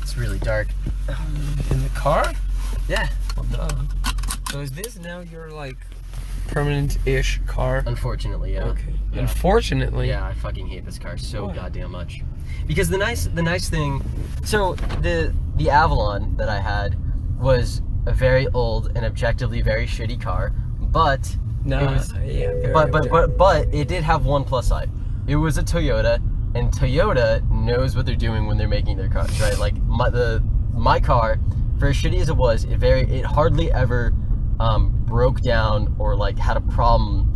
It's really dark. In the car? Yeah. Well, duh. So is this now your like permanent-ish car? Unfortunately, yeah. Okay. Yeah. Unfortunately. Yeah, I fucking hate this car so Why? goddamn much. Because the nice thing, so the Avalon that I had was a very old and objectively very shitty car, but No. it was, Yeah. very but it did have one plus side. It was a Toyota, and Toyota knows what they're doing when they're making their cars, right? Like my car, for as shitty as it was, it hardly ever broke down or like had a problem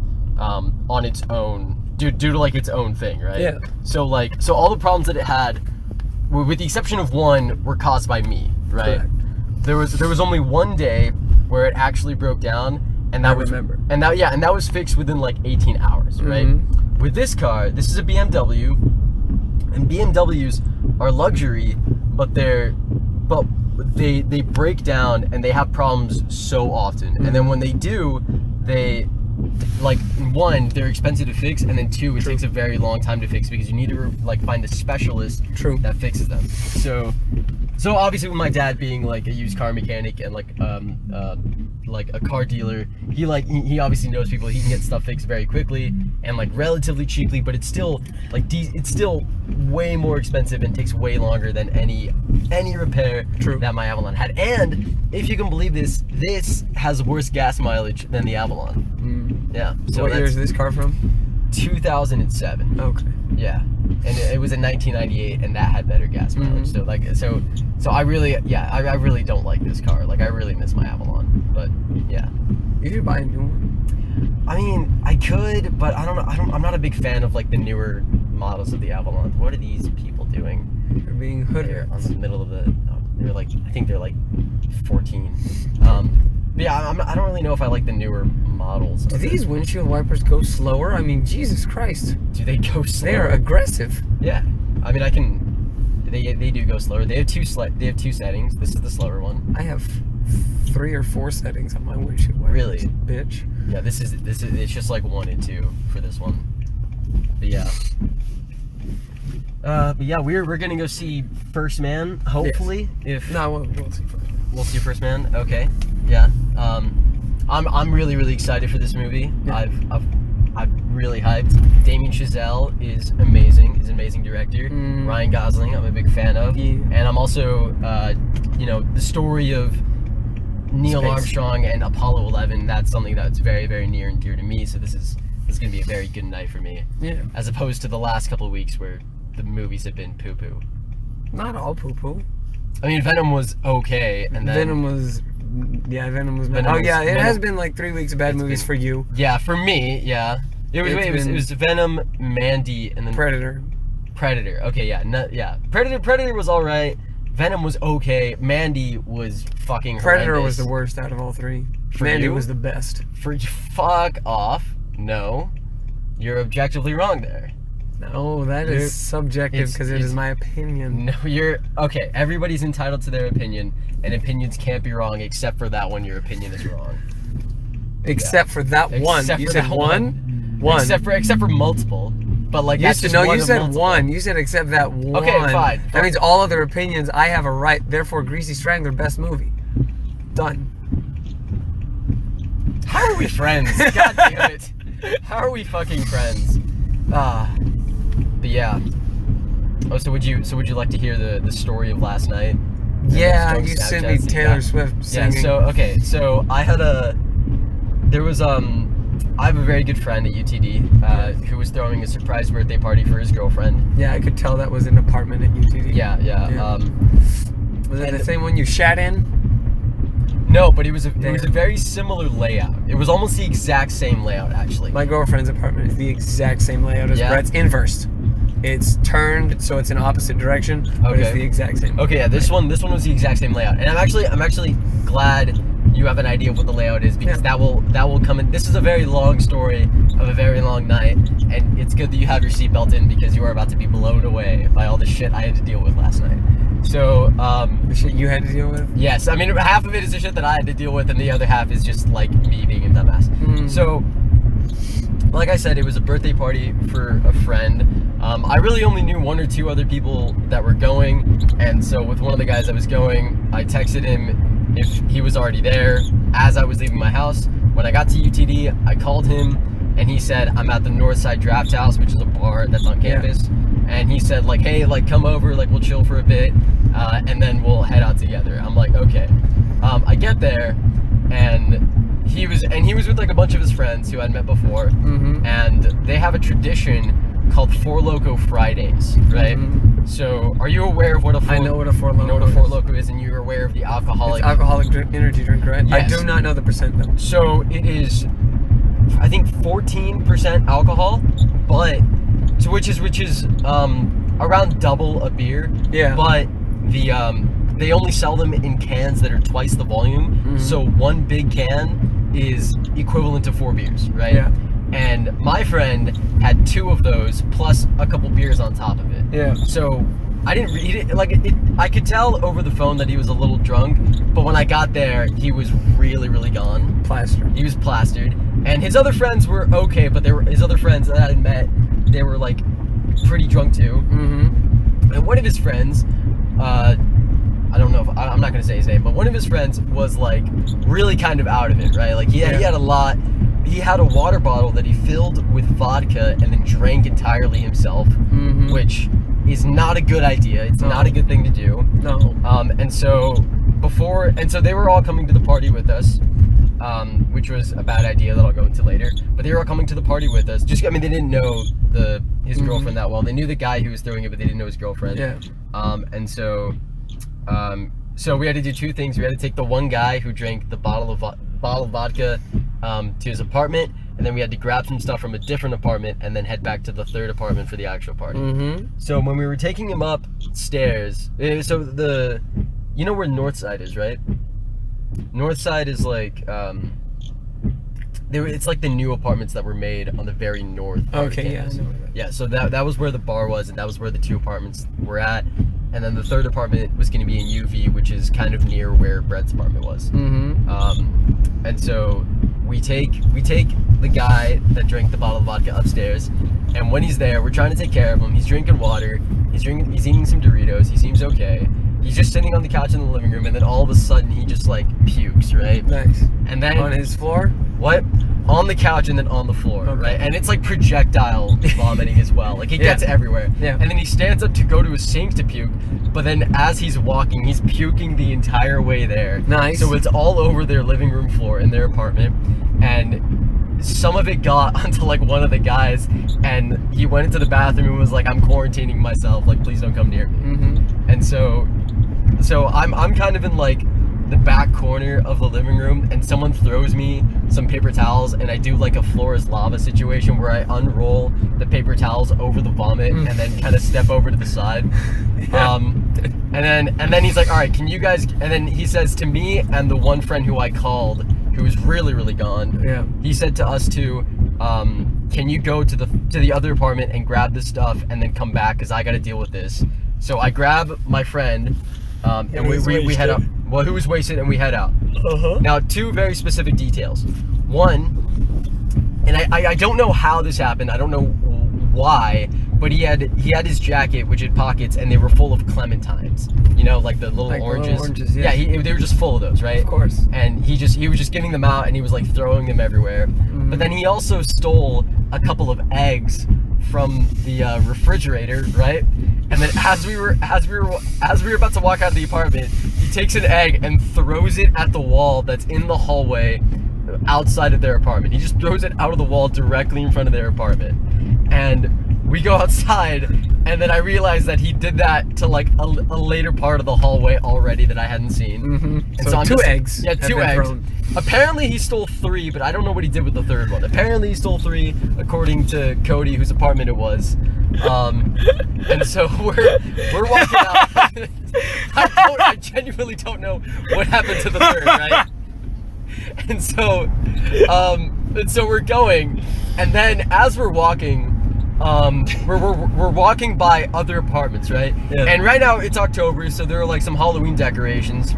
on its own due to like its own thing, right? Yeah. So all the problems that it had, with the exception of one, were caused by me, right? Correct. There was only one day where it actually broke down, and that that was fixed within like 18 hours, right? Mm-hmm. With this car, this is a BMW, and BMWs are luxury, but they break down and they have problems so often. And then when they do, they like, one, they're expensive to fix, and then two, it takes a very long time to fix because you need to like find a specialist that fixes them. So obviously, with my dad being like a used car mechanic and like a car dealer, he obviously knows people. He can get stuff fixed very quickly and like relatively cheaply, but it's still like it's still way more expensive and takes way longer than any repair that my Avalon had. And if you can believe this has worse gas mileage than the Avalon. Yeah. So what year is this car from? 2007. Okay. Yeah. And it was in 1998, and that had better gas mileage. So I really don't like this car. Like, I really miss my Avalon. But yeah. You should buy a new one. I mean, I could, but I don't know. I'm not a big fan of like the newer models of the Avalon. What are these people doing? They're being hooded. They're on the middle of the. They're like, I think they're like 14. But yeah, I don't really know if I like the newer models. Do these windshield wipers go slower? I mean, Jesus Christ. Do they go slower? They are aggressive. Yeah. I mean, they do go slower. They have two settings. This is the slower one. I have 3 or 4 settings on my windshield wipers. Really? Bitch. Yeah, this is it's just like 1 and 2 for this one. But yeah. We're gonna go see First Man, hopefully. Yes. We'll see first. We'll see First Man. Okay. Yeah. I'm really, really excited for this movie. Yeah. I'm really hyped. Damien Chazelle is amazing. He's an amazing director. Ryan Gosling, I'm a big fan of. Yeah. And I'm also, the story of Neil Armstrong and Apollo 11. That's something that's very, very near and dear to me. So this is gonna be a very good night for me. Yeah. As opposed to the last couple of weeks where the movies have been poo-poo. Not all poo-poo. I mean, Venom was okay, and then Venom was bad. It has been like 3 weeks of bad movies for you. Yeah, for me, yeah. It was Venom, Mandy, and then Predator. Okay, yeah, Predator was all right. Venom was okay. Mandy was fucking horrendous. Predator was the worst out of all 3. Mandy was the best. Fuck off. No, you're objectively wrong there. No, that is subjective because it is my opinion. No, you're okay. Everybody's entitled to their opinion, and opinions can't be wrong except for that one. Your opinion is wrong. Except for that one. You said one. One. Except for multiple. But like you said multiple. one. You said except that one. Okay, fine. That means all other opinions. I have a right. Therefore, Greasy Strangler, best movie. Done. How are we friends? God damn it. How are we fucking friends? But yeah. Oh, so would you like to hear the story of last night? Yeah, you sent me Taylor Swift singing. Yeah, so I had I have a very good friend at UTD who was throwing a surprise birthday party for his girlfriend. Yeah, I could tell that was an apartment at UTD. Yeah. Was it the same one you shat in? No, but it was a very similar layout. It was almost the exact same layout, actually. My girlfriend's apartment is the exact same layout as Brett's. Inversed. It's turned, so it's in opposite direction, but it's the exact same. Okay, yeah, this one was the exact same layout, and I'm actually glad you have an idea of what the layout is because that will come in. This is a very long story of a very long night, and it's good that you have your seatbelt in because you are about to be blown away by all the shit I had to deal with last night. So, the shit you had to deal with? Yes, I mean half of it is the shit that I had to deal with, and the other half is just like me being a dumbass. So, like I said, it was a birthday party for a friend. I really only knew 1 or 2 other people that were going, and so with one of the guys that was going, I texted him if he was already there as I was leaving my house. When I got to UTD, I called him, and he said, I'm at the Northside Draft House, which is a bar that's on campus. And he said, like, hey, like, come over, like, we'll chill for a bit, and then we'll head out together. I'm like, okay. I get there, and he was with, like, a bunch of his friends who I'd met before, and they have a tradition called Four Loko Fridays, right? So, are you aware of what a Four? I know what a Four Loko. You know what a Four Loko is, and you're aware of the alcoholic. It's alcoholic energy drink, right? Yes. I do not know the percent though. So it is, I think 14% alcohol, but which is around double a beer. Yeah. But they only sell them in cans that are twice the volume. So one big can is equivalent to 4 beers, right? Yeah. And my friend had 2 of those plus a couple beers on top of it. Yeah. So I didn't read it. Like, I could tell over the phone that he was a little drunk, but when I got there, he was really, really gone. Plastered. He was plastered. And his other friends were okay, but his other friends that I had met, they were, like, pretty drunk too. And one of his friends, I don't know if, I'm not going to say his name, but one of his friends was, like, really kind of out of it, right? Like, he had a lot. He had a water bottle that he filled with vodka and then drank entirely himself, which is not a good idea. It's not a good thing to do. No. And so they were all coming to the party with us, which was a bad idea that I'll go into later. But they were all coming to the party with us. They didn't know his girlfriend that well. They knew the guy who was throwing it, but they didn't know his girlfriend. Yeah. And so we had to do 2 things. We had to take the one guy who drank the bottle of vodka to his apartment, and then we had to grab some stuff from a different apartment and then head back to the 3rd apartment for the actual party. So when we were taking him upstairs, so you know where Northside is, right? Northside is like it's like the new apartments that were made on the very north part of campus. Yeah, so that was where the bar was, and that was where the 2 apartments were at. And then the 3rd apartment was going to be in UV, which is kind of near where Brett's apartment was. And so we take the guy that drank the bottle of vodka upstairs, and when he's there, we're trying to take care of him. He's drinking water. He's eating some Doritos. He seems okay. He's just sitting on the couch in the living room, and then all of a sudden he just, like, pukes, right? Nice. And then on his floor? What? On the couch and then on the floor, right? And it's like projectile vomiting as well. Like, it gets everywhere. Yeah. And then he stands up to go to his sink to puke, but then as he's walking, he's puking the entire way there. Nice. So it's all over their living room floor in their apartment, and some of it got onto, like, one of the guys, and he went into the bathroom and was like, I'm quarantining myself, like, please don't come near me. And so I'm kind of in, like, the back corner of the living room, and someone throws me some paper towels, and I do, like, a floor is lava situation where I unroll the paper towels over the vomit and then kind of step over to the side. And then he's like, all right, can you guys, and then he says to me and the one friend who I called, who was really, really gone, he said to us two, can you go to the other apartment and grab this stuff and then come back, because I got to deal with this. So I grab my friend, and we head up. Well, who was wasted, and we head out. Now, 2 very specific details. One, and I don't know how this happened. I don't know why, but he had his jacket, which had pockets, and they were full of clementines. You know, like the little oranges. Yeah, they were just full of those, right? Of course. And he was just giving them out, and he was, like, throwing them everywhere. But then he also stole a couple of eggs from the refrigerator, right? And then as we were about to walk out of the apartment, he takes an egg and throws it at the wall that's in the hallway outside of their apartment. He just throws it out of the wall directly in front of their apartment. And we go outside, and then I realized that he did that to, like, a later part of the hallway already that I hadn't seen. And so 2 eggs. Yeah, 2 eggs. Thrown. Apparently he stole 3, but I don't know what he did with the 3rd one. Apparently he stole 3, according to Cody, whose apartment it was. And so we're walking out. I genuinely don't know what happened to the 3rd, right? And so we're going, and then as we're walking, we're walking by other apartments, right? Yeah. And right now it's October, so there are, like, some Halloween decorations.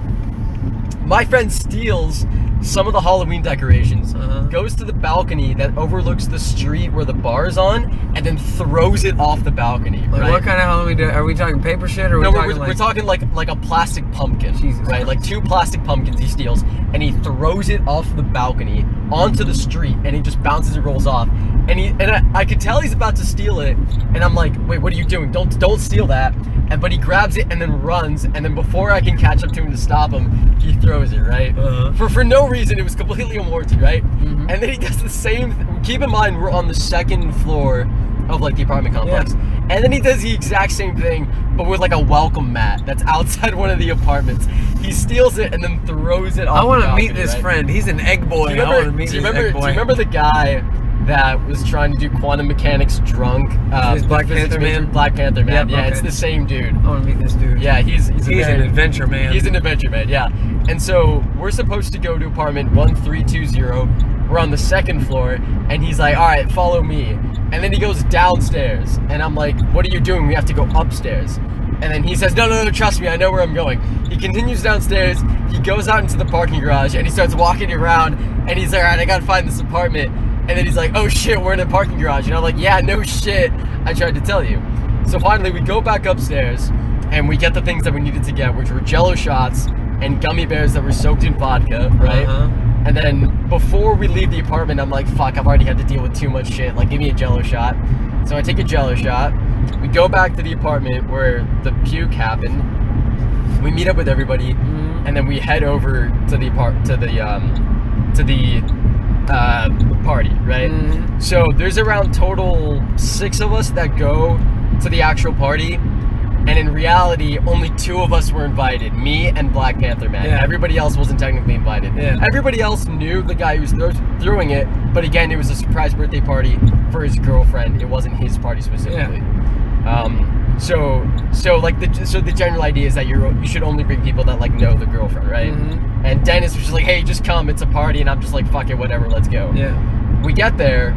My friend steals some of the Halloween decorations, goes to the balcony that overlooks the street where the bar is on, and then throws it off the balcony. Like, right? What kind of Halloween? Are we talking paper shit, or we're talking like a plastic pumpkin, Jesus right? Christ. Like 2 plastic pumpkins he steals, and he throws it off the balcony onto the street, and he just bounces and rolls off. And I could tell he's about to steal it, and I'm like, wait, what are you doing? Don't steal that. But he grabs it and then runs, and then before I can catch up to him to stop him, he throws it, right? For no reason. It was completely unwarranted, right? And then he does the same. Keep in mind, we're on the 2nd floor of like the apartment complex, and then he does the exact same thing, but with like a welcome mat that's outside one of the apartments. He steals it and then throws it off. I want the to balcony, meet this right? friend. He's an egg boy. Do you remember the guy that was trying to do quantum mechanics drunk? Black Panther man? Black Panther man. Yep, Yeah, okay. It's the same dude. I want to meet this dude. Yeah, he's an adventure man. He's an adventure man, yeah. And so we're supposed to go to apartment 1320. We're on the 2nd floor, and he's like, all right, follow me. And then he goes downstairs, and I'm like, what are you doing? We have to go upstairs. And then he says, no, trust me, I know where I'm going. He continues downstairs, he goes out into the parking garage, and he starts walking around, and he's like, all right, I gotta find this apartment. And then he's like, oh shit, we're in a parking garage. And I'm like, yeah, no shit, I tried to tell you. So finally, we go back upstairs, and we get the things that we needed to get, which were Jello shots and gummy bears that were soaked in vodka, right? And then before we leave the apartment, I'm like, fuck, I've already had to deal with too much shit. Like, give me a Jello shot. So I take a Jello shot. We go back to the apartment where the puke happened. We meet up with everybody, and then we head over to the party, right? So there's around total 6 of us that go to the actual party. And in reality, only 2 of us were invited, me and Black Panther Man. Yeah. Everybody else wasn't technically invited. Yeah. Everybody else knew the guy who was throwing it, but again, it was a surprise birthday party for his girlfriend. It wasn't his party specifically. So the general idea is that you should only bring people that like know the girlfriend, right? And Dennis was just like, hey, just come, it's a party, and I'm just like, fuck it, whatever, let's go. Yeah. We get there,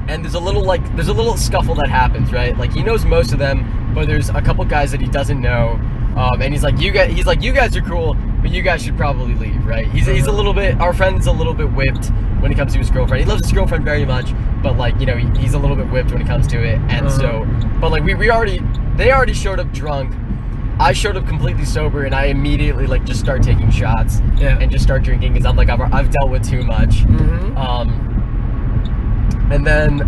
and there's a little scuffle that happens, right? Like, he knows most of them, but there's a couple guys that he doesn't know, and he's like, you guys are cool, but you guys should probably leave, right? He's a little bit, our friend's a little bit whipped when it comes to his girlfriend. He loves his girlfriend very much, but like, you know, he's a little bit whipped when it comes to it, and so, but like, they already showed up drunk. I showed up completely sober, and I immediately like just start taking shots and just start drinking because I'm like, I've dealt with too much. And then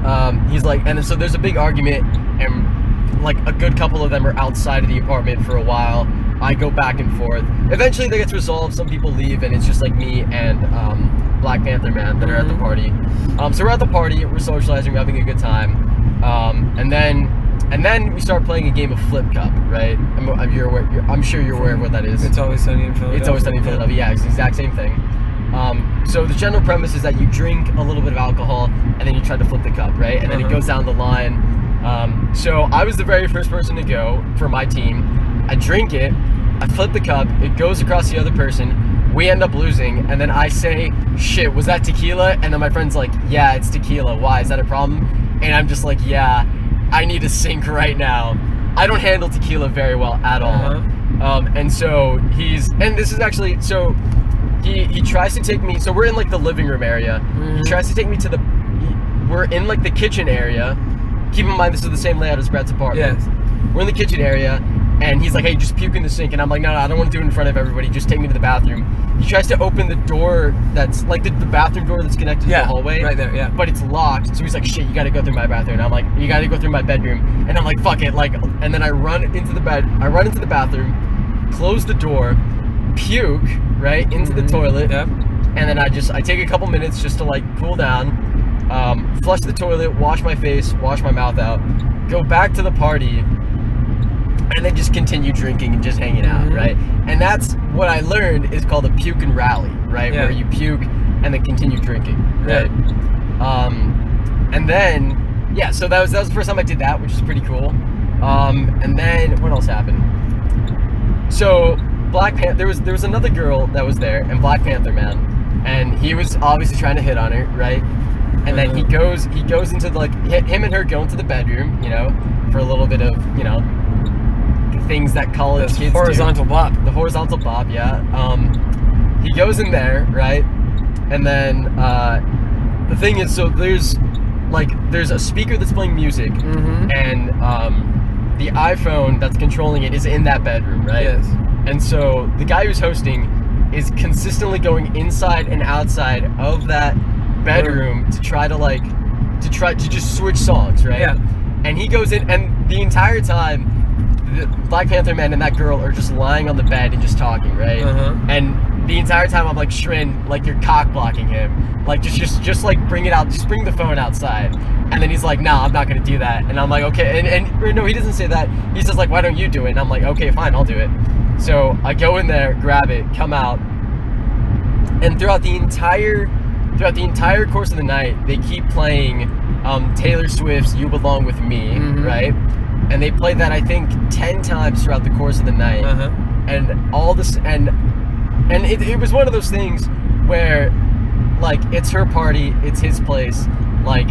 he's like, and so there's a big argument, and like a good couple of them are outside of the apartment for a while. I go back and forth. Eventually they get resolved. Some people leave, and it's just like me and Black Panther Man that are at the party. So we're at the party, we're socializing, we're having a good time, and then we start playing a game of Flip Cup, right? I'm sure you're aware of what that is. It's Always Sunny in Philadelphia. It's Always Sunny in Philadelphia. Yeah, it's the exact same thing. So the general premise is that you drink a little bit of alcohol and then you try to flip the cup, right? And then it goes down the line. So I was the very first person to go for my team. I drink it, I flip the cup, it goes across the other person, we end up losing, and then I say, shit, was that tequila? And then my friend's like, yeah, it's tequila. Why? Is that a problem? And I'm just like, yeah, I need a sink right now. I don't handle tequila very well at all. And so he tries to take me, so we're in like the living room area. He tries to take me to we're in like the kitchen area. Keep in mind, this is the same layout as Brett's apartment. Yes. We're in the kitchen area, and he's like, hey, just puke in the sink. And I'm like, no, I don't want to do it in front of everybody. Just take me to the bathroom. He tries to open the door that's like the bathroom door that's connected to the hallway. Right there, yeah. But it's locked. So he's like, shit, you got to go through my bathroom. And I'm like, you got to go through my bedroom. And I'm like, fuck it. Like, and then I run into the bathroom, close the door, puke, right, into the toilet. Yep. And then I take a couple minutes just to like cool down, flush the toilet, wash my face, wash my mouth out, go back to the party, and then just continue drinking and just hanging out, right? And that's what I learned is called a puke and rally, right? Yeah. Where you puke and then continue drinking, right? And then, yeah, so that was the first time I did that, which is pretty cool. And then what else happened? So there was another girl that was there, and Black Panther Man, and he was obviously trying to hit on her, right? And then he goes into the, like, him and her go into the bedroom, you know, for a little bit of, you know, things that college kids horizontal do. bop. The horizontal bop, yeah. he goes in there, right? And then the thing is, so there's a speaker that's playing music, and the iPhone that's controlling it is in that bedroom, right? Yes. And so the guy who's hosting is consistently going inside and outside of that bedroom to try to just switch songs, right? Yeah. And he goes in, and the entire time, the Black Panther man and that girl are just lying on the bed and just talking, right? And the entire time I'm like, Shrin, like you're cock blocking him, like just like bring it out, just bring the phone outside. And then he's like, nah, I'm not gonna do that. And I'm like, okay, and no, he doesn't say that. He says like, why don't you do it? And I'm like, okay, fine, I'll do it. So I go in there, grab it, come out, and throughout the entire course of the night, they keep playing Taylor Swift's "You Belong with Me," right? And they played that I think 10 times throughout the course of the night, and all this, and it was one of those things where, like, it's her party, it's his place, like.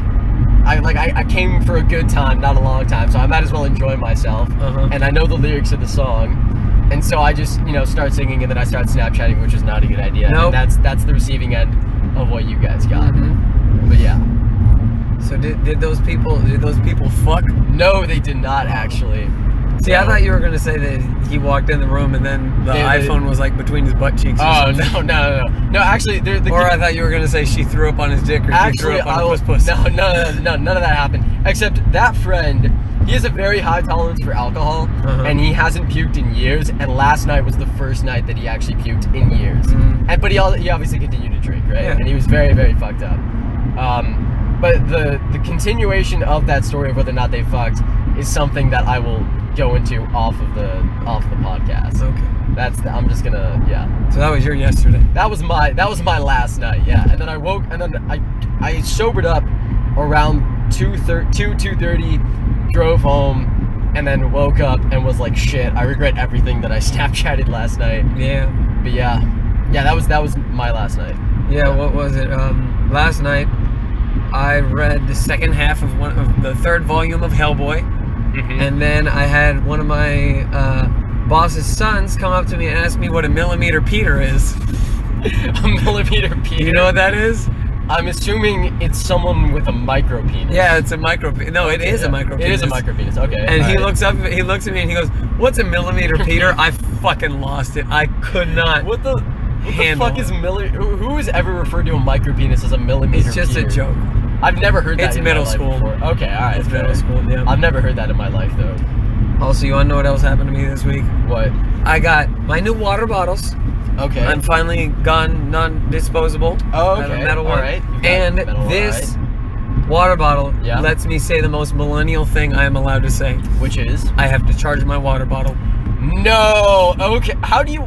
I came for a good time, not a long time, so I might as well enjoy myself. And I know the lyrics of the song, and so I just start singing, and then I start Snapchatting, which is not a good idea. Nope. And that's the receiving end of what you guys got. But yeah. So did those people fuck? No, they did not actually. See, I thought you were gonna say that he walked in the room and then the iPhone was like between his butt cheeks. Or something. No. Actually, I thought you were gonna say she threw up on his dick, or she threw up on his puss. No, none of that happened. Except that friend, he has a very high tolerance for alcohol, and he hasn't puked in years. And last night was the first night that he actually puked in years. But he obviously continued to drink, right? Yeah. And he was very, very fucked up. But the continuation of that story of whether or not they fucked is something that I will go into off of the podcast. Okay. I'm just gonna, yeah. So that was your yesterday. That was my last night, yeah. And then I woke, and then I sobered up around 2:30, drove home, and then woke up and was like, shit, I regret everything that I Snapchatted last night. Yeah. But yeah, that was my last night. Yeah, what was it? Last night I read the second half of the third volume of Hellboy. And then I had one of my boss's sons come up to me and ask me what a millimeter Peter is. A millimeter Peter? You know what that is? I'm assuming it's someone with a micro penis. Yeah, it's a micro penis. No, it is a micro penis. It is a micro penis, okay. And he looks at me and he goes, what's a millimeter Peter? I fucking lost it. I could not What the handle fuck is who has ever referred to a micro penis as a millimeter It's just Peter? a joke. I've never heard that It's in middle my life school. before. Okay, alright. It's middle school, yeah. I've never heard that in my life, though. Also, you want to know what else happened to me this week? What? I got my new water bottles. Okay. I'm finally gone non-disposable. Oh, I have okay. a metal one. All right. And this water bottle lets me say the most millennial thing I am allowed to say. Which is? I have to charge my water bottle. No. Okay. How do you?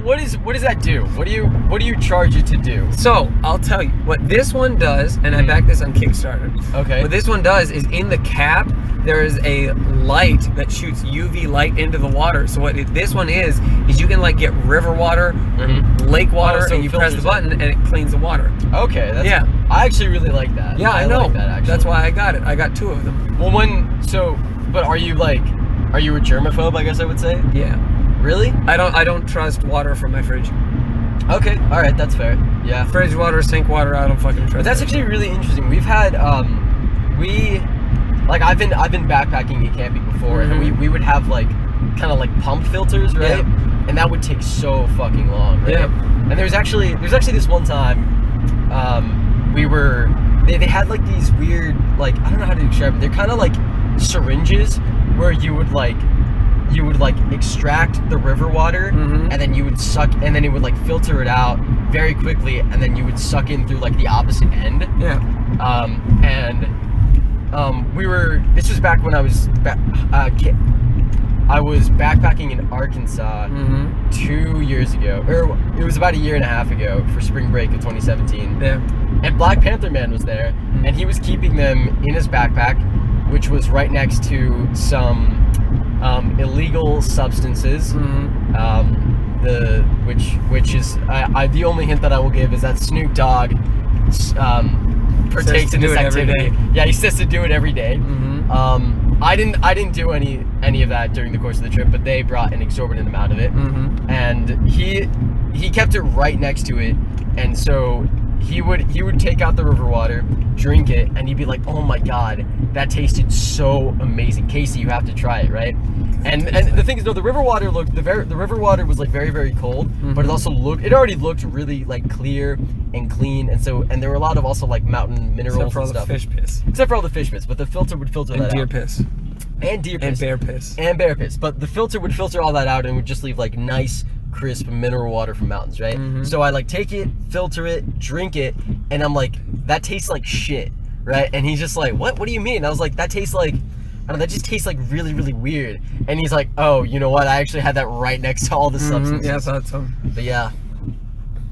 What does that do? What do you charge it to do? So I'll tell you what this one does, and I backed this on Kickstarter. Okay. What this one does is in the cap there is a light that shoots UV light into the water. So what this one is you can like get river water, lake water, so and you press the button and it cleans the water. Okay. Yeah. I actually really like that. Yeah, I know. Like that, actually. That's why I got it. I got 2 of them. Well, but are you a germaphobe? I guess I would say. Yeah. Really? I don't trust water from my fridge. Okay. All right. That's fair. Yeah. Fridge water, sink water, I don't fucking trust. But that's actually really interesting. We've had I've been backpacking and camping before, and we would have kind of pump filters, right? Yeah. And that would take so fucking long, right? Yeah. And there's actually this one time, they had these weird I don't know how to describe it. They're kind of like syringes where you would extract the river water, and then you would suck, and then it would filter it out very quickly, and then you would suck in through the opposite end. Yeah. This was back when I was backpacking in Arkansas 2 years ago, or it was about a year and a half ago for spring break of 2017. Yeah. And Black Panther Man was there, and he was keeping them in his backpack, which was right next to some illegal substances. Which is the only hint that I will give is that Snoop Dogg partakes in this activity. Yeah, he says to do it every day. I didn't do any of that during the course of the trip, but they brought an exorbitant amount of it, and he kept it right next to it, and so he would take out the river water, drink it, and he'd be like, "Oh my god, that tasted so amazing, Casey, you have to try it, right?" And the thing is, no, the river water was like very, very cold, but it already looked really like clear and clean, and there were a lot of also like mountain minerals Except for all and stuff. the fish piss. Except for all the fish piss, but the filter would filter that Deer out. piss. And deer piss. And bear piss. And bear piss. But the filter would filter all that out and would just leave like nice, crisp mineral water from mountains, right? So I like take it, filter it, drink it, and I'm like, that tastes like shit, right? And he's just like, what do you mean? I was like, that tastes like, I don't know, that just tastes like really, really weird. And he's like, oh, you know what? I actually had that right next to all the substances. Yeah, I thought so. But yeah,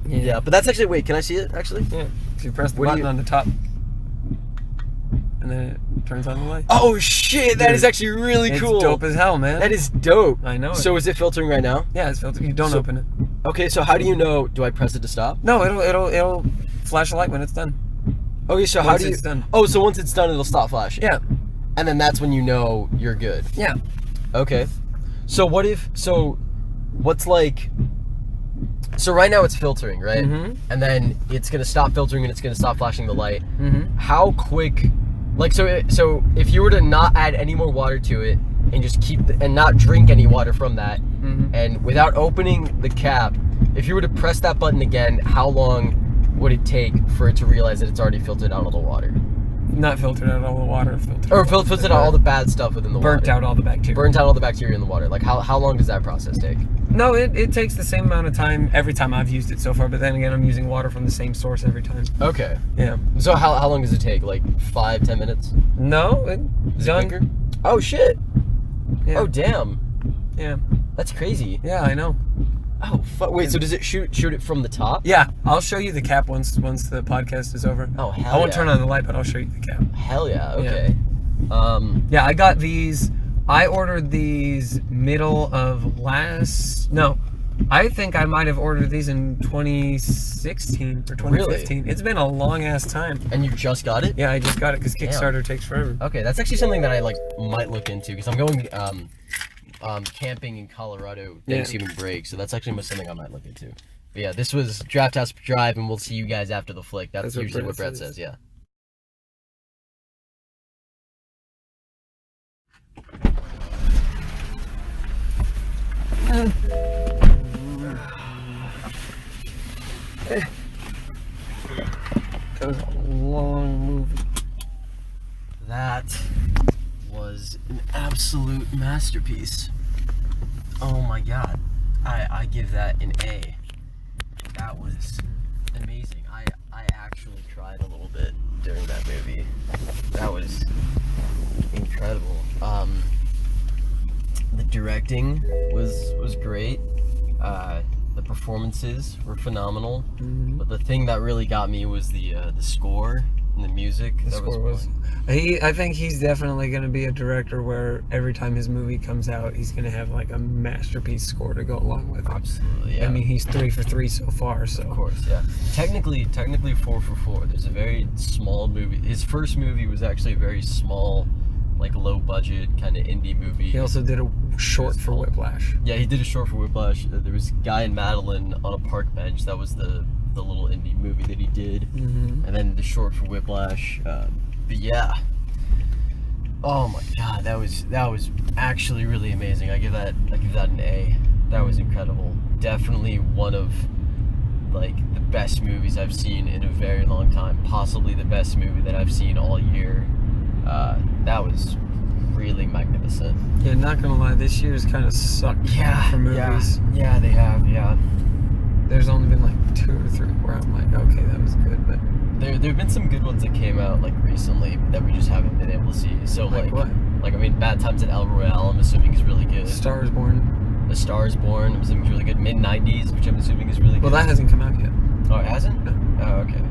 but that's actually, wait, can I see it actually? Yeah. So you press the What do button you- on the top, and then it turns on the light. Oh shit, that Dude, is actually really cool. It's dope as hell, man. That is dope. I know it. So is it filtering right now? Yeah, it's filtered. You don't So- open it. Okay, so how do you know, do I press it to stop? No, it'll flash a light when it's done. Okay, so how Once do you... it's done. Oh, so once it's done, it'll stop flashing. Yeah. And then that's when you know you're good. Yeah. Okay. So what's like... So right now it's filtering, right? And then it's going to stop filtering and it's going to stop flashing the light. How quick... Like, so if you were to not add any more water to it and just and not drink any water from that, and without opening the cap, if you were to press that button again, how long would it take for it to realize that it's already filtered out all the water? Not filtered out all the water. Filtered out all the bad stuff within the water. Burnt out all the bacteria. Burnt out all the bacteria in the water. Like, how long does that process take? No, it takes the same amount of time every time I've used it so far, but then again, I'm using water from the same source every time. Okay. Yeah. So how long does it take? Like 5-10 minutes? No, Is it done. quicker? Oh, shit. Yeah. Oh, damn. Yeah. That's crazy. Yeah, I know. Oh, wait, so does it shoot it from the top? Yeah, I'll show you the cap once the podcast is over. Oh, hell I won't yeah. turn on the light, but I'll show you the cap. Hell yeah, okay. Yeah, I got these. I ordered these middle of I think I might have ordered these in 2016 or 2015. It's been a long ass time. And you just got it? Yeah, I just got it because Kickstarter takes forever. Okay, that's actually something that I like might look into because I'm going camping in Colorado Thanksgiving break, so that's actually something I might look into. But yeah, this was Draft House Drive, and we'll see you guys after the flick. That's usually what Brett says, yeah. That was a long movie. That was an absolute masterpiece. Oh my god. I give that an A. That was amazing. I actually cried a little bit during that movie. That was incredible. The directing was great. The performances were phenomenal. But the thing that really got me was the score and the music. The score was. I think he's definitely going to be a director where every time his movie comes out, he's going to have like a masterpiece score to go along with it. Absolutely, yeah. I mean, he's 3 for 3 so far, so. Of course, yeah. Technically 4 for 4. There's a very small movie. His first movie was actually a very small, like low budget kind of indie movie. He also did a short for Whiplash. Yeah, he did a short for Whiplash. There was Guy and Madeline on a park bench. That was the little indie movie that he did. And then the short for Whiplash. But yeah. Oh my god, that was actually really amazing. I give that an A. That was incredible. Definitely one of like the best movies I've seen in a very long time. Possibly the best movie that I've seen all year. That was really magnificent. Yeah, not gonna lie, this year's kind of sucked for movies. Yeah, they have. Yeah. There's only been like 2 or 3 where I'm like, okay, that was good, but There've been some good ones that came out like recently that we just haven't been able to see. So Like what? Like I mean, Bad Times at El Royale, I'm assuming is really good. Star is Born. The Star is Born, I'm assuming is really good. Mid '90s, which I'm assuming is really good. Well, that hasn't come out yet. Oh, it hasn't? No. Oh, okay.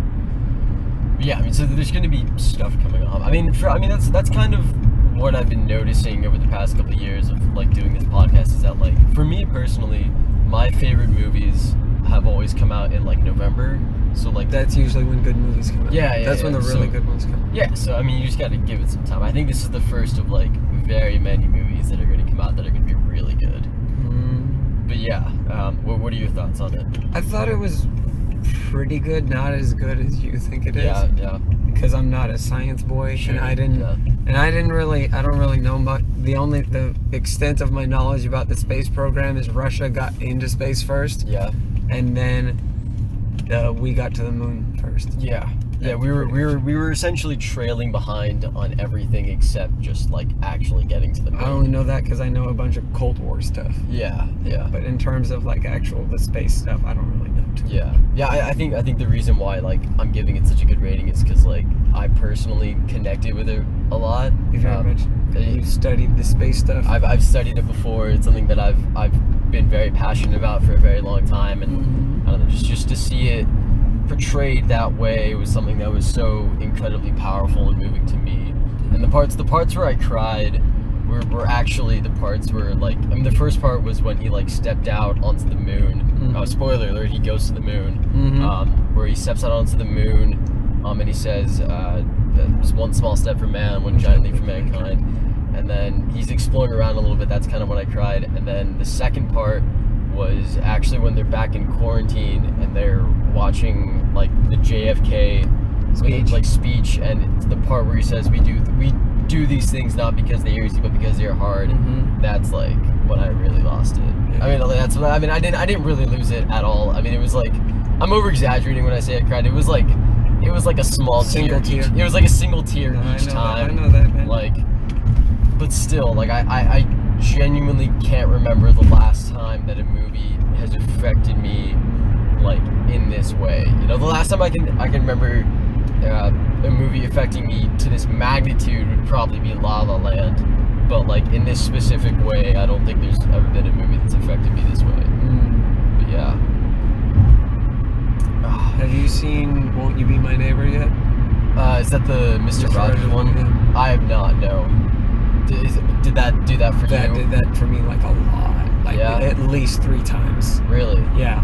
But yeah, I mean, so there's going to be stuff coming up. I mean, that's kind of what I've been noticing over the past couple of years of like doing this podcast is that like for me personally, my favorite movies have always come out in like November. So like That's usually when good movies come out. Yeah, That's when the really good ones come out. Yeah, so I mean, you just got to give it some time. I think this is the first of like very many movies that are going to come out that are going to be really good. But yeah, what are your thoughts on it? I thought it was pretty good, not as good as you think it is. Yeah. Because I'm not a science boy, Sure, and I don't really know much. The extent of my knowledge about the space program is Russia got into space first, Yeah. and then we got to the moon first. Yeah, we were essentially trailing behind on everything except just like actually getting to the moon. I only know that because I know a bunch of Cold War stuff. Yeah. But in terms of like the space stuff, I don't really know too. Yeah. I think the reason why like I'm giving it such a good rating is because like I personally connected with it a lot. You very much. You studied the space stuff. I've studied it before. It's something that I've been very passionate about for a very long time, and I don't know, just to see it portrayed that way was something that was so incredibly powerful and moving to me. And the parts where I cried were actually the parts where like, I mean, the first part was when he like stepped out onto the moon. Spoiler alert, he goes to the moon. Where he steps out onto the moon, and he says, "There's one small step for man, one giant leap for mankind." And then he's exploring around a little bit. That's kind of when I cried. And then the second part was actually when they're back in quarantine and they're watching like the JFK speech, and it's the part where he says, we do these things not because they're easy but because they're hard. That's like when I really lost it. I mean, I didn't really lose it at all. I mean, it was like, I'm over exaggerating when I say I cried. It was like a small single tear. It was like a single tear each time. I know that, man. Like, but still, like I genuinely can't remember the last time that a movie has affected me like in this way. You know, the last time I can remember a movie affecting me to this magnitude would probably be La La Land. But like in this specific way, I don't think there's ever been a movie that's affected me this way. But yeah. Have you seen Won't You Be My Neighbor yet? Is that the Mr. Rogers one? Yeah. I have not. No. Did that do that for you? That did that for me like a lot. Like at least 3 times. Really? Yeah.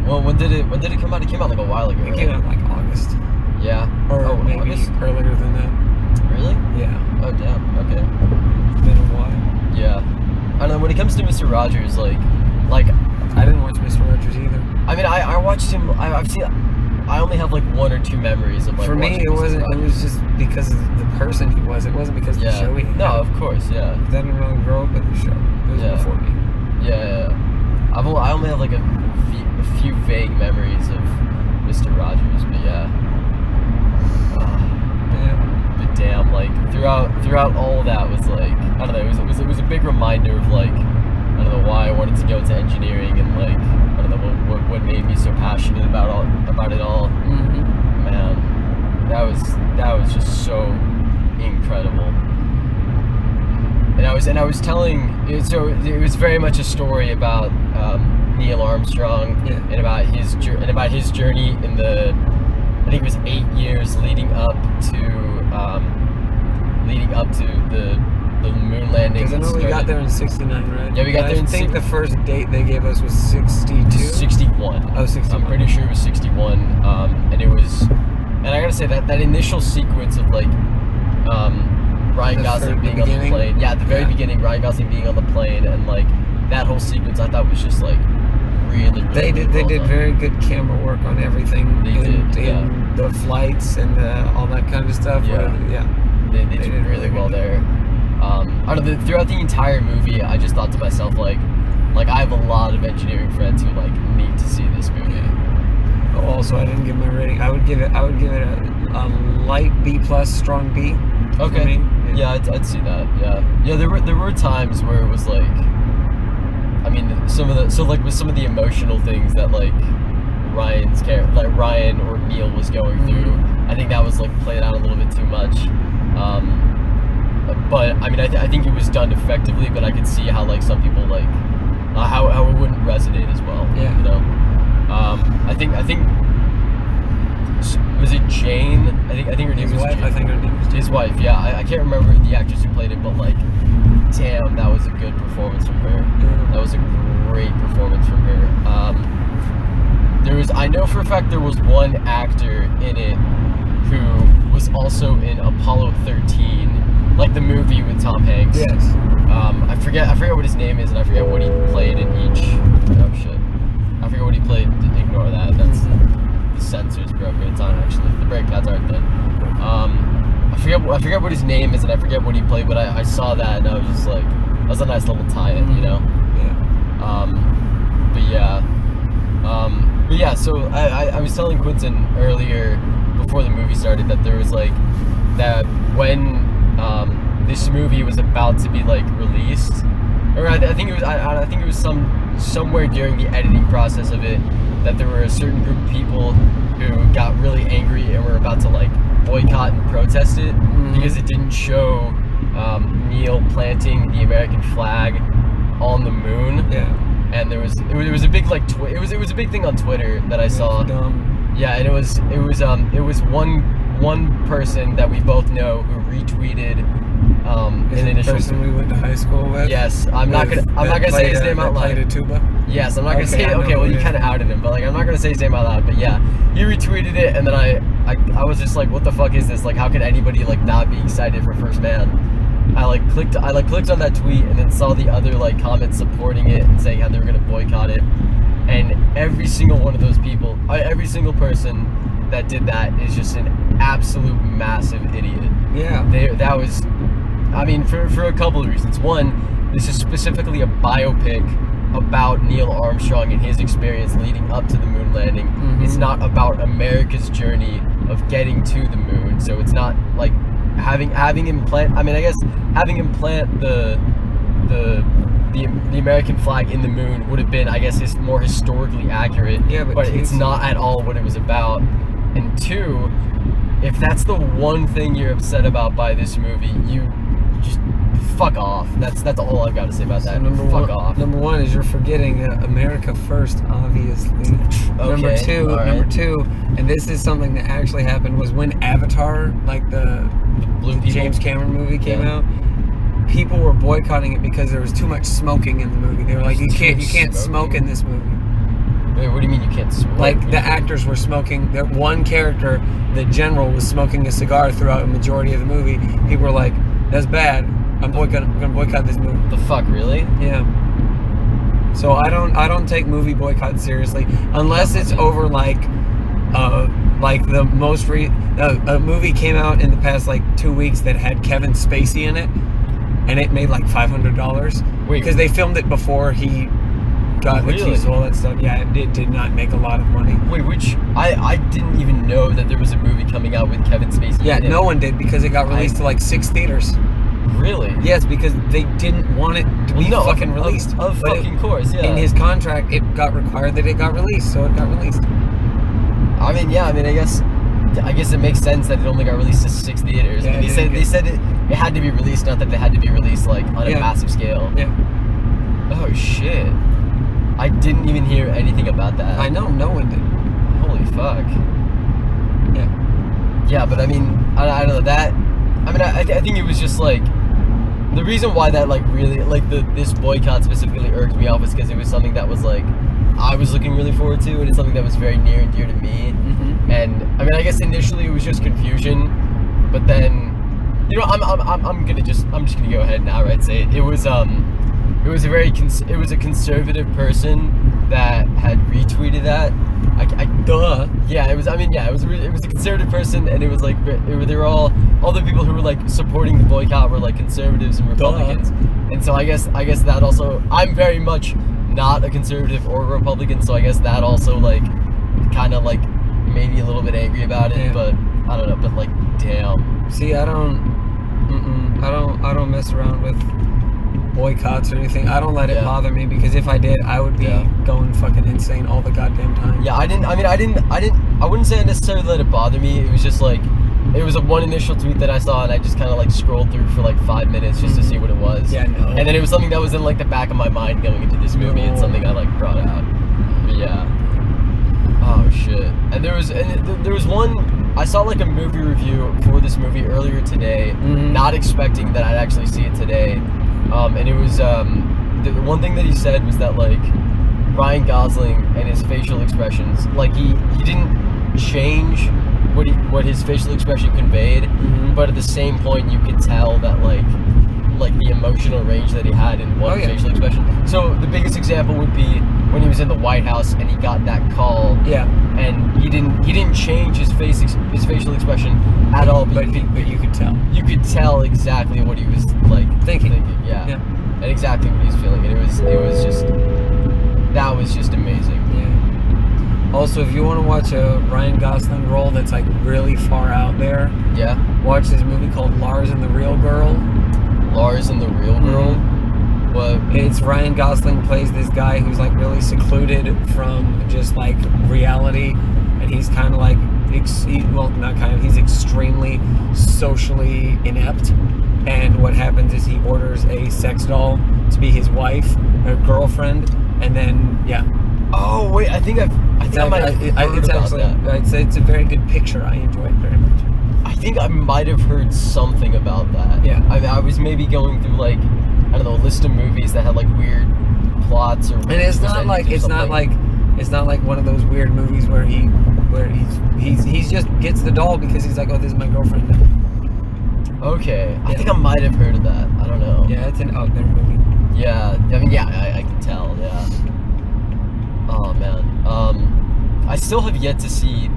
Well, when did it come out? It came out like a while ago. It came out like August. Yeah. Or maybe August? earlier than that. Really? Yeah. Oh damn. Okay. It's been a while. Yeah. I don't know. When it comes to Mr. Rogers, like I didn't watch Mr. Rogers either. I mean, I watched him. I've seen. I only have like 1 or 2 memories of like. For me, it wasn't. It was just because of the person he was. It wasn't because of the show he had. No, of course, yeah. I didn't really grow up with the show. It was before me. Yeah. I only have like a few vague memories of Mr. Rogers, but yeah. But damn, like throughout all that was like, I don't know. It was a big reminder of like, I don't know why I wanted to go into engineering, and like, I don't know what made me so passionate about it all. Man, that was just so incredible. And I was telling, so it was very much a story about Neil Armstrong and about his journey in the, I think it was 8 years leading up to the moon landing. Because I know we got there in '69, right? Yeah, we got there. I think the first date they gave us was 62. 61. Oh, 61. I'm pretty sure it was 61. And it was, and I gotta say that sequence of like, Ryan Gosling being on the plane. Yeah, at the very beginning, Ryan Gosling being on the plane, and like that whole sequence, I thought was just like really. They did very good camera work on everything. In the flights and all that kind of stuff. They did really well there. I don't know, throughout the entire movie, I just thought to myself like I have a lot of engineering friends who like need to see this movie. Also, I didn't give my rating. I would give it a light B+, strong B. Okay. Yeah, I'd see that. Yeah. There were times where it was like, I mean, with some of the emotional things that like Ryan or Neil was going through, I think that was like played out a little bit too much. But I mean, I think it was done effectively. But I could see how like some people like how it wouldn't resonate as well. Yeah. You know. I think was it Jane? I think her name was Jane. I think her name was Jane. His wife. Yeah. I can't remember the actress who played it, but like, damn, that was a good performance from her. Yeah. That was a great performance from her. I know for a fact there was one actor in it who was also in Apollo 13, like the movie with Tom Hanks. Yes. I forget what his name is, and I forget what he played in each. Oh shit! I forget what he played. Ignore that. That's the censors broken. It's on actually. The brake pads aren't done. I forget what his name is, and I forget what he played. But I saw that, and I was just like, that was a nice little tie-in, you know. Yeah. But yeah. So I was telling Quentin earlier before the movie started that there was like that when this movie was about to be like released, or I think it was somewhere during the editing process of it, that there were a certain group of people who got really angry and were about to like boycott and protest it because it didn't show Neil planting the American flag on the moon. Yeah. And it was a big like it was a big thing on Twitter that I saw. Yeah, and it was one person that we both know who retweeted an initial person we went to high school with. Yes, I'm not gonna say his name out loud. Played a tuba. Yes, I'm not gonna say. Okay, well you kind of outed him, but like I'm not gonna say his name out loud. But yeah, he retweeted it, and then I was just like, what the fuck is this? Like, how could anybody like not be excited for First Man? I clicked on that tweet and then saw the other like comments supporting it and saying how they were gonna boycott it, and every single one of those people, every single person that did that is just an absolute massive idiot. Yeah. That was, I mean, for a couple of reasons. One, this is specifically a biopic about Neil Armstrong and his experience leading up to the moon landing. It's not about America's journey of getting to the moon. So it's not like having him plant. I mean, I guess having him plant the American flag in the moon would have been, I guess, more historically accurate. Yeah, but it's not at all what it was about. And two, if that's the one thing you're upset about by this movie, you just fuck off. That's all I've got to say about that. Fuck off. Number one is you're forgetting America first, obviously. Okay, Number two, and this is something that actually happened, was when Avatar, like the Blue James Cameron movie came out, people were boycotting it because there was too much smoking in the movie. They were like, you can't smoke in this movie. Wait, what do you mean you can't smoke? Like, the actors were smoking. That one character, the general, was smoking a cigar throughout a majority of the movie. People were like, that's bad. I'm gonna boycott this movie. The fuck, really? Yeah. So I don't take movie boycotts seriously unless it's over like the most a movie came out in the past like 2 weeks that had Kevin Spacey in it, and it made like $500. Wait, because they filmed it before he got accused of all that stuff. Yeah, it did not make a lot of money. Wait, I didn't even know that there was a movie coming out with Kevin Spacey. Yeah, no one did because it got released to like 6 theaters. Really? Yes, because they didn't want it to be fucking released. Of fucking course, yeah. In his contract, it got required that it got released, so it got released. I mean, yeah. I mean, I guess it makes sense that it only got released to 6 theaters. Yeah, I mean, they said it had to be released, not that it had to be released like on a massive scale. Yeah. Oh shit! I didn't even hear anything about that. I know, no one did. Holy fuck. Yeah. Yeah, but I mean, I don't know that. I mean, I think it was just like the reason why that like really like this boycott specifically irked me off was because it was something that was like I was looking really forward to, and it's something that was very near and dear to me. And I mean, I guess initially it was just confusion, but then you know I'm just gonna go ahead and outright say it. It was a conservative person that had retweeted that. Yeah, it was. I mean, yeah, it was a conservative person, and it was like they were all the people who were like supporting the boycott were like conservatives and Republicans, and so I guess that also, I'm very much not a conservative or a Republican, so I guess that also like kind of like made me a little bit angry about it, but I don't know, but like damn. See, I don't mess around with boycotts or anything. I don't let it bother me, because if I did, I would be going fucking insane all the goddamn time. Yeah, I wouldn't say I necessarily let it bother me. It was just like, it was one initial tweet that I saw, and I just kind of like scrolled through for like 5 minutes just to see what it was. Yeah, no. And then it was something that was in like the back of my mind going into this movie, and something I like brought out. But yeah. Oh shit. And there was one, I saw like a movie review for this movie earlier today, not expecting that I'd actually see it today. And it was the one thing that he said was that like Ryan Gosling and his facial expressions, like he didn't change what his facial expression conveyed, but at the same point you could tell that like the emotional range that he had in one facial expression. So the biggest example would be when he was in the White House and he got that call. Yeah. And he didn't change his facial expression at all. But you could tell. You could tell exactly what he was like thinking. Yeah. And exactly what he was feeling. And that was just amazing. Yeah. Also, if you want to watch a Ryan Gosling role that's like really far out there, watch this movie called Lars and the Real Girl. Lars and the Real Girl? What? It's Ryan Gosling plays this guy who's like really secluded from just like reality, and he's kind of like, he's extremely socially inept. And what happens is he orders a sex doll to be his wife or girlfriend, and then Oh wait, I think I might have heard about that. It's a very good picture. I enjoy it very much. I think I might have heard something about that. Yeah. I was maybe going through like, I don't know, a list of movies that had like weird plots or. And it's not like one of those weird movies where he's just gets the doll because he's like, oh, this is my girlfriend now. Okay. I think I might have heard of that. I don't know. Yeah, it's an out there movie. Yeah. I mean, I can tell. Yeah. Oh man. I still have yet to see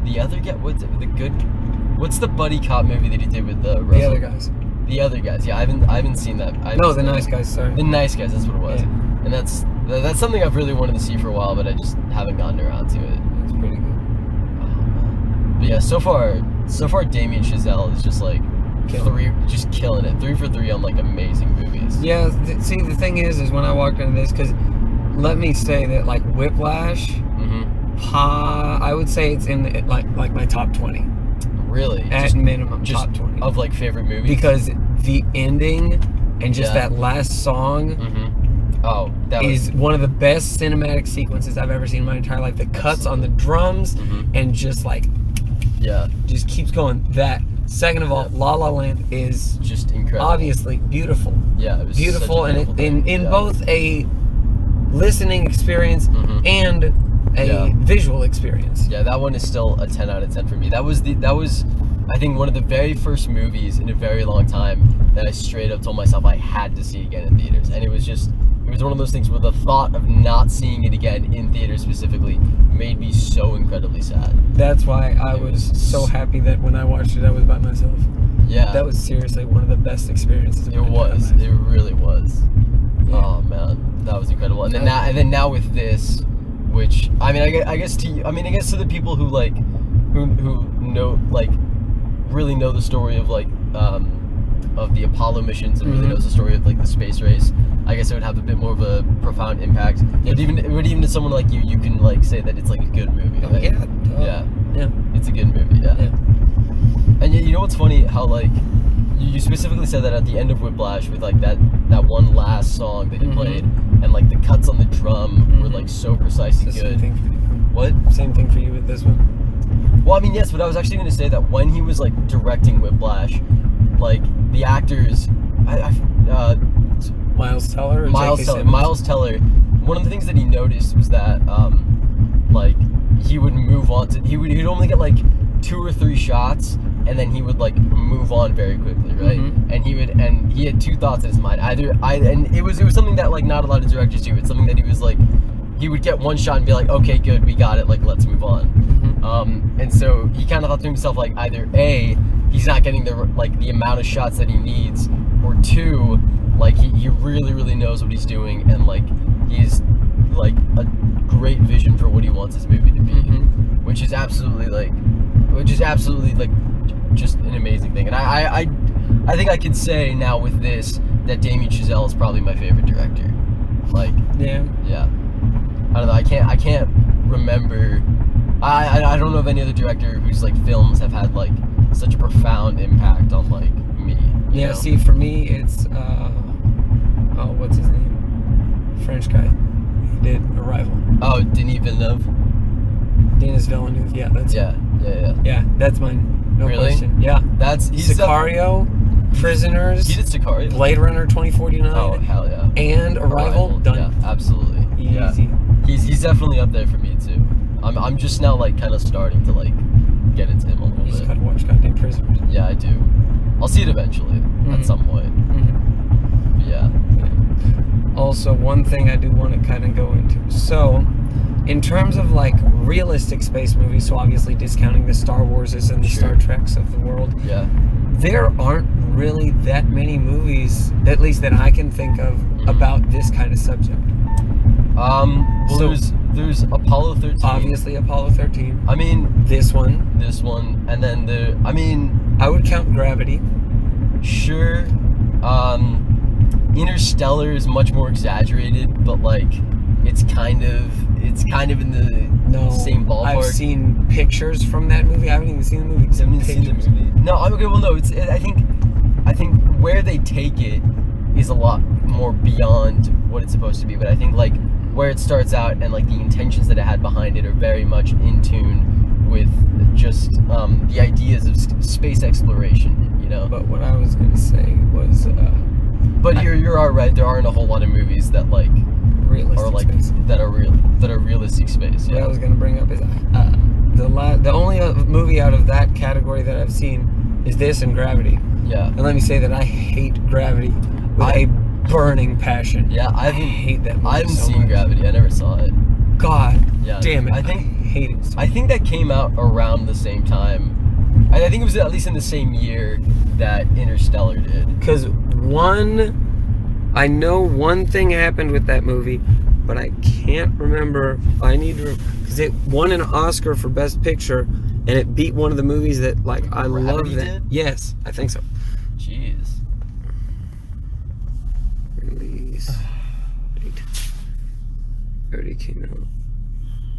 the other guy. What's the buddy cop movie that he did with the Other Guys? The Other Guys. Yeah, I haven't seen that. The Nice Guys. Sorry. The Nice Guys. That's what it was. Yeah. And that's something I've really wanted to see for a while, but I just haven't gotten around to it. It's pretty good. Oh man. But yeah, so far Damien Chazelle is just like killing it. 3 for 3 on like amazing movies. Yeah. See, the thing is when I walked into this, because let me say that like Whiplash, I would say it's in like my top 20. Really? At minimum, just top 20 of like favorite movies. Because the ending and just that last song is one of the best cinematic sequences I've ever seen in my entire life. The cuts on the drums and just like just keeps going. That second of all, La La Land is just incredible. Obviously beautiful. Yeah, it was beautiful, such a and in both a listening experience and a visual experience. Yeah, that one is still a 10 out of 10 for me. That was I think one of the very first movies in a very long time that I straight up told myself I had to see again in theaters. And it was one of those things where the thought of not seeing it again in theaters specifically made me so incredibly sad. That's why I was so happy that when I watched it I was by myself. Yeah. That was seriously one of the best experiences of my life. It really was. Yeah. Oh man, that was incredible. And then now with this, which I mean, I guess to the people who like, who know, like, really know the story of like, of the Apollo missions and really knows the story of like the space race, I guess it would have a bit more of a profound impact. But even to someone like you can like say that it's like a good movie. Right? Yeah, it's a good movie. Yeah. And you know what's funny? How like you specifically said that at the end of Whiplash with like that one last song that you played, and like the cuts on the drum were like so precise and good. Same thing for you. What? Same thing for you with this one. Well, I mean, yes, but I was actually going to say that when he was like directing Whiplash, like the actors, Miles Teller. Miles Teller. One of the things that he noticed was that like he would move on to he'd only get like 2 or 3 shots, and then he would like move on very quickly, right? And he had 2 thoughts in his mind. And it was something that like not a lot of directors do. It's something that he was like, he would get 1 shot and be like, okay, good, we got it, like let's move on. And so he kind of thought to himself like, either A, he's not getting the amount of shots that he needs, or 2, like he really, really knows what he's doing, and like he's like a great vision for what he wants his movie to be, which is absolutely like just an amazing thing. And I think I can say now with this that Damien Chazelle is probably my favorite director. Like, yeah. I don't know. I can't remember. I don't know of any other director whose like films have had like such a profound impact on like me. You know? See, for me, it's what's his name? French guy. He did Arrival. Oh, Denis Villeneuve. Denis Villeneuve. Yeah, that's Yeah, that's mine. No really? question. Yeah, he's Sicario, Prisoners. He did Sicario. Blade Runner 2049. Oh hell yeah. And Arrival. Done. Yeah, absolutely. Easy. Yeah. He's definitely up there for me too. I'm just now like kind of starting to like get into him a little You just bit. gotta watch goddamn Prisoners. Yeah, I do. I'll see it eventually at some point. But yeah. Also, one thing I do want to kind of go into. So, in terms of like realistic space movies, so obviously discounting the Star Warses and the Star Treks of the world, Yeah. there aren't really that many movies, at least that I can think of, about this kind of subject. Well, So- there's Apollo 13. Obviously, Apollo 13. I mean, This one. and then I would count Gravity. sure, Interstellar is much more exaggerated, but like, it's kind of in the same ballpark. I've seen pictures from that movie. I haven't even seen the movie. You haven't seen the Pictures. movie? No, I'm okay. Well, no, I think where they take it is a lot more beyond what it's supposed to be. But I think like where it starts out and like the intentions that it had behind it are very much in tune with just the ideas of space exploration. You know. But what I was gonna say was But you're all right. There aren't a whole lot of movies that like realistic are like space. that are realistic space. What I Yeah. was gonna bring up is the only movie out of that category that I've seen is this and Gravity. Yeah. And let me say that I hate Gravity with a burning passion. Yeah. I hate that movie I haven't so seen much. Gravity. I never saw it. God Yeah. damn it. I think hate it so I think that came out around the same time. I think it was at least in the same year that Interstellar did. Because I know one thing happened with that movie, but I can't remember. I need to, because it won an Oscar for Best Picture, and it beat one of the movies that like I love. Gravity That. did? Yes, I think so. Jeez. Release date. Already came out.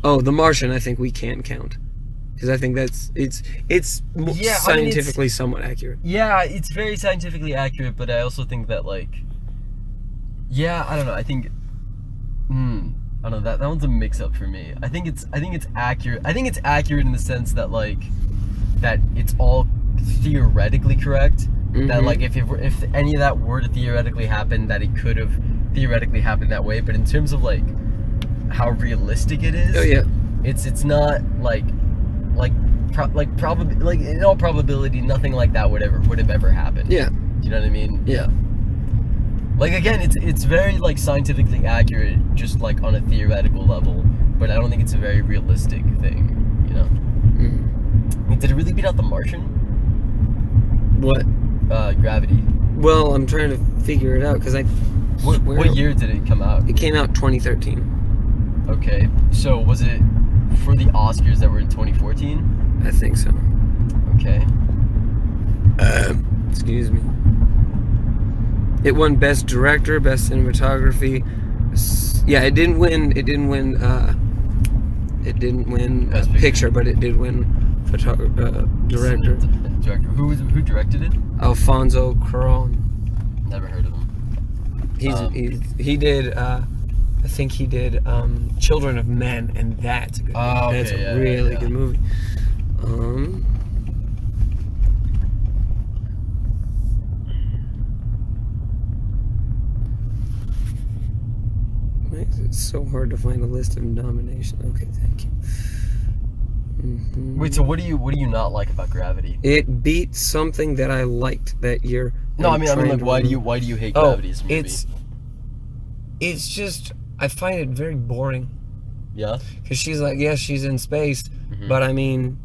Oh, The Martian. I think we can count, because I think it's Yeah, I mean, it's- scientifically somewhat accurate. Yeah, it's very scientifically accurate, but I also think that like, yeah, I don't know. I think, I don't know. That one's a mix-up for me. I think it's accurate. I think it's accurate in the sense that like, that it's all theoretically correct. That like if any of that were to theoretically happen, that it could have theoretically happened that way. But in terms of like how realistic it is, Oh yeah. it's not probably like in all probability nothing like that would have ever happened. Yeah. Do you know what I mean? Yeah. Like again, it's very like scientifically accurate, just like on a theoretical level, but I don't think it's a very realistic thing. You know? I mean, did it really beat out The Martian? What? Gravity. Well, I'm trying to figure it out because What year did it come out? It came out 2013. Okay, so was it for the Oscars that were in 2014? I think so. Okay. Excuse me. It won Best Director, Best Cinematography. Yeah, it didn't win. It didn't win Best picture, Picture. but it did win director. Director. Who directed it? Alfonso Cuarón. Never heard of him. He did. I think he did Children of Men, and that's a good movie. Oh, okay, That's a yeah, really yeah. good movie. Makes it so hard to find a list of nominations. Okay, thank you. Wait, so what do you not like about Gravity? It beat something that I liked that year. No, I I'm mean trying like to why do remember. you hate Oh, Gravity as a movie? it's just I find it very boring. Yeah. Because she's like, yes, she's in space, Mm-hmm. but I mean,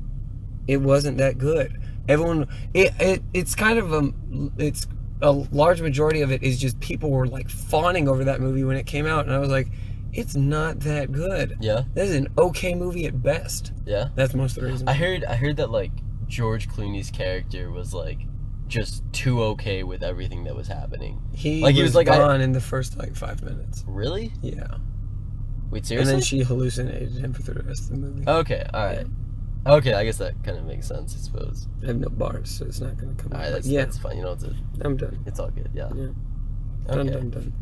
it wasn't that good. Everyone, it's kind of it's a large majority of it is just people were like fawning over that movie when it came out, and I was like, it's not that good. Yeah. This is an okay movie at best. Yeah. That's most of the reason. I heard that like George Clooney's character was like just too okay with everything that was happening. he like, was he was like, gone in the first like 5 minutes. Really? Yeah. Wait, And seriously? then she hallucinated him for the rest of the movie. Okay, all right. Okay, I guess that kind of makes sense, I suppose. I have no bars, so it's not going to come All out. right, But yeah, that's fine. You know, I'm done. it's all good. Yeah. Yeah. Okay. Done.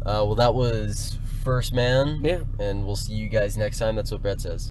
Well, that was First Man. Yeah. And we'll see you guys next time. That's what Brett says.